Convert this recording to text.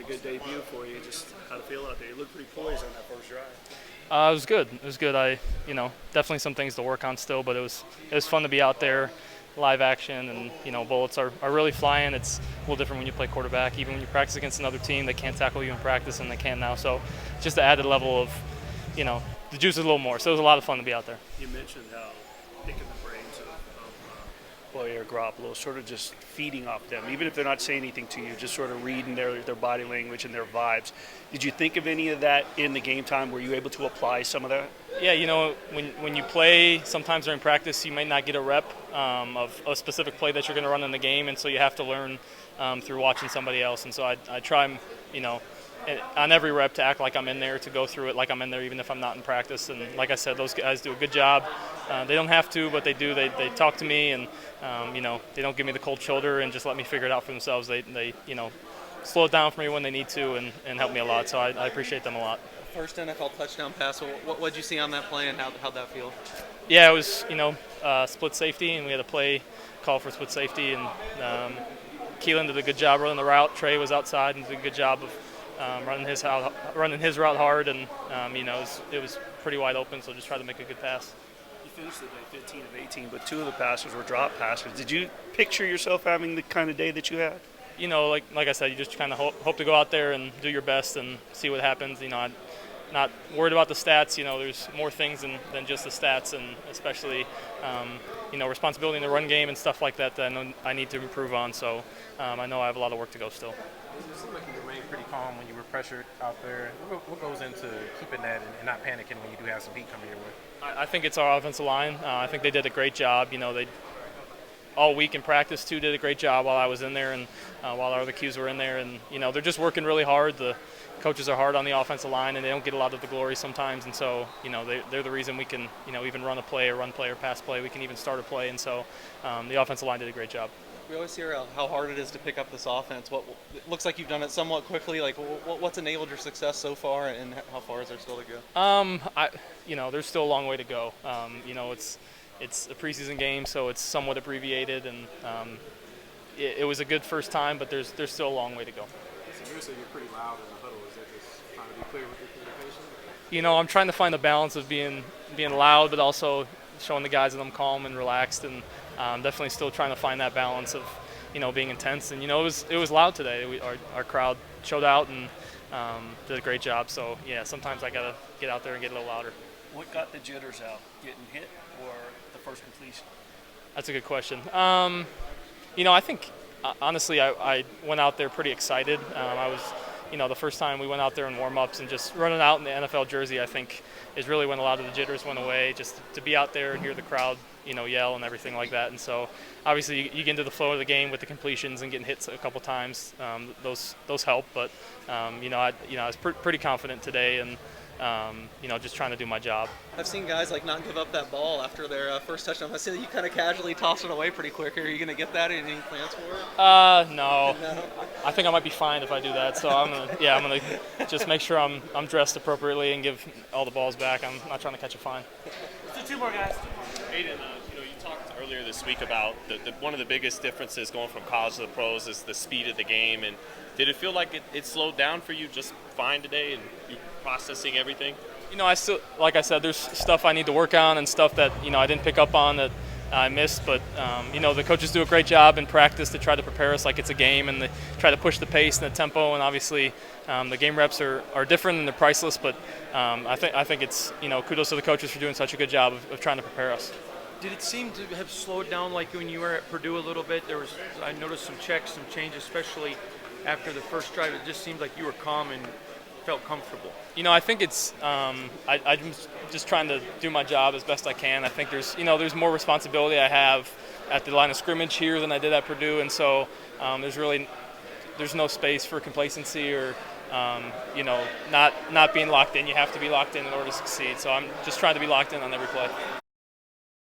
good debut for you. Just how to feel out there. You looked pretty poised on that first drive. It was good. It was good. Definitely some things to work on still, but it was fun to be out there, live action, and bullets are really flying. It's a little different when you play quarterback. Even when you practice against another team, they can't tackle you in practice, and they can now. So just the added level of, the juice is a little more. So it was a lot of fun to be out there. You mentioned how picking the brains of Boyer Garoppolo, sort of just feeding off them, even if they're not saying anything to you, just sort of reading their body language and their vibes. Did you think of any of that in the game time? Were you able to apply some of that? Yeah, when you play, sometimes during practice you may not get a rep of a specific play that you're going to run in the game, and so you have to learn through watching somebody else. And so I try, on every rep to act like I'm in there, to go through it like I'm in there, even if I'm not in practice. And like I said, those guys do a good job. They don't have to, but they do. They talk to me, and they don't give me the cold shoulder and just let me figure it out for themselves. They slow it down for me when they need to and help me a lot. So I appreciate them a lot. First NFL touchdown pass. What did you see on that play, and how'd that feel? Yeah, it was split safety, and we had a play call for split safety, and Keelan did a good job running the route. Trey was outside and did a good job of running his route hard, and it was pretty wide open. So just tried to make a good pass. You finished the day 15 of 18, but 2 of the passes were drop passes. Did you picture yourself having the kind of day that you had? Like I said, you just kind of hope to go out there and do your best and see what happens. I'm not worried about the stats. There's more things than just the stats, and especially, responsibility in the run game and stuff like that I know I need to improve on. So I know I have a lot of work to go still. It seemed like you remained pretty calm when you were pressured out there. What goes into keeping that and not panicking when you do have some heat coming your way? I think it's our offensive line. I think they did a great job. They all week in practice too did a great job while I was in there, and while our other Qs were in there. And they're just working really hard. The coaches are hard on the offensive line, and they don't get a lot of the glory sometimes. And so they're the reason we can even run play or pass play. We can even start a play. And so the offensive line did a great job. We always hear how hard it is to pick up this offense. It looks like you've done it somewhat quickly. Like, what's enabled your success so far, and how far is there still to go? There's still a long way to go. It's a preseason game, so it's somewhat abbreviated, and it was a good first time, but there's still a long way to go. So you're pretty loud in the huddle. Is that just trying to be clear with your communication? I'm trying to find the balance of being loud, but also showing the guys that I'm calm and relaxed, and definitely still trying to find that balance of being intense. And it was loud today. Our crowd showed out and did a great job. So yeah, sometimes I gotta get out there and get a little louder. What got the jitters out? Getting hit or the first completion? That's a good question. I think honestly I went out there pretty excited. I was the first time we went out there in warm-ups, and just running out in the NFL jersey, I think, is really when a lot of the jitters went away. Just to be out there and hear the crowd, yell and everything like that. And so, obviously, you get into the flow of the game with the completions and getting hits a couple times. Those help, but I was pretty confident today, and just trying to do my job. I've seen guys not give up that ball after their first touchdown. I see that you kind of casually toss it away pretty quick. Are you going to get that? Any plans for it? No. I think I might be fined if I do that. So I'm gonna just make sure I'm dressed appropriately and give all the balls back. I'm not trying to catch a fine. So 2 more guys. Aidan, you talked earlier this week about one of the biggest differences going from college to the pros is the speed of the game. And did it feel like it slowed down for you just fine today, and you processing everything? I still, like I said, there's stuff I need to work on and stuff that I didn't pick up on that I missed. But the coaches do a great job in practice to try to prepare us like it's a game, and they try to push the pace and the tempo. And obviously, the game reps are different and they're priceless. But I think it's kudos to the coaches for doing such a good job of trying to prepare us. Did it seem to have slowed down like when you were at Purdue a little bit? I noticed some checks, some changes, especially after the first drive. It just seemed like you were calm and felt comfortable. I think it's I'm just trying to do my job as best I can. I think there's more responsibility I have at the line of scrimmage here than I did at Purdue, and so there's no space for complacency or not being locked in. You have to be locked in order to succeed. So I'm just trying to be locked in on every play.